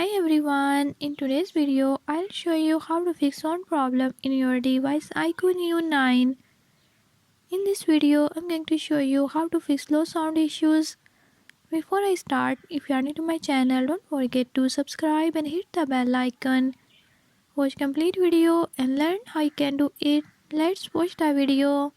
Hi everyone, in today's video I'll show you how to fix sound problem in your device iQOO 9. In this video I'm going to show you how to fix low sound issues. Before I start, if you are new to my channel, don't forget to subscribe and hit the bell icon. Watch complete video and learn how you can do it. Let's watch the video.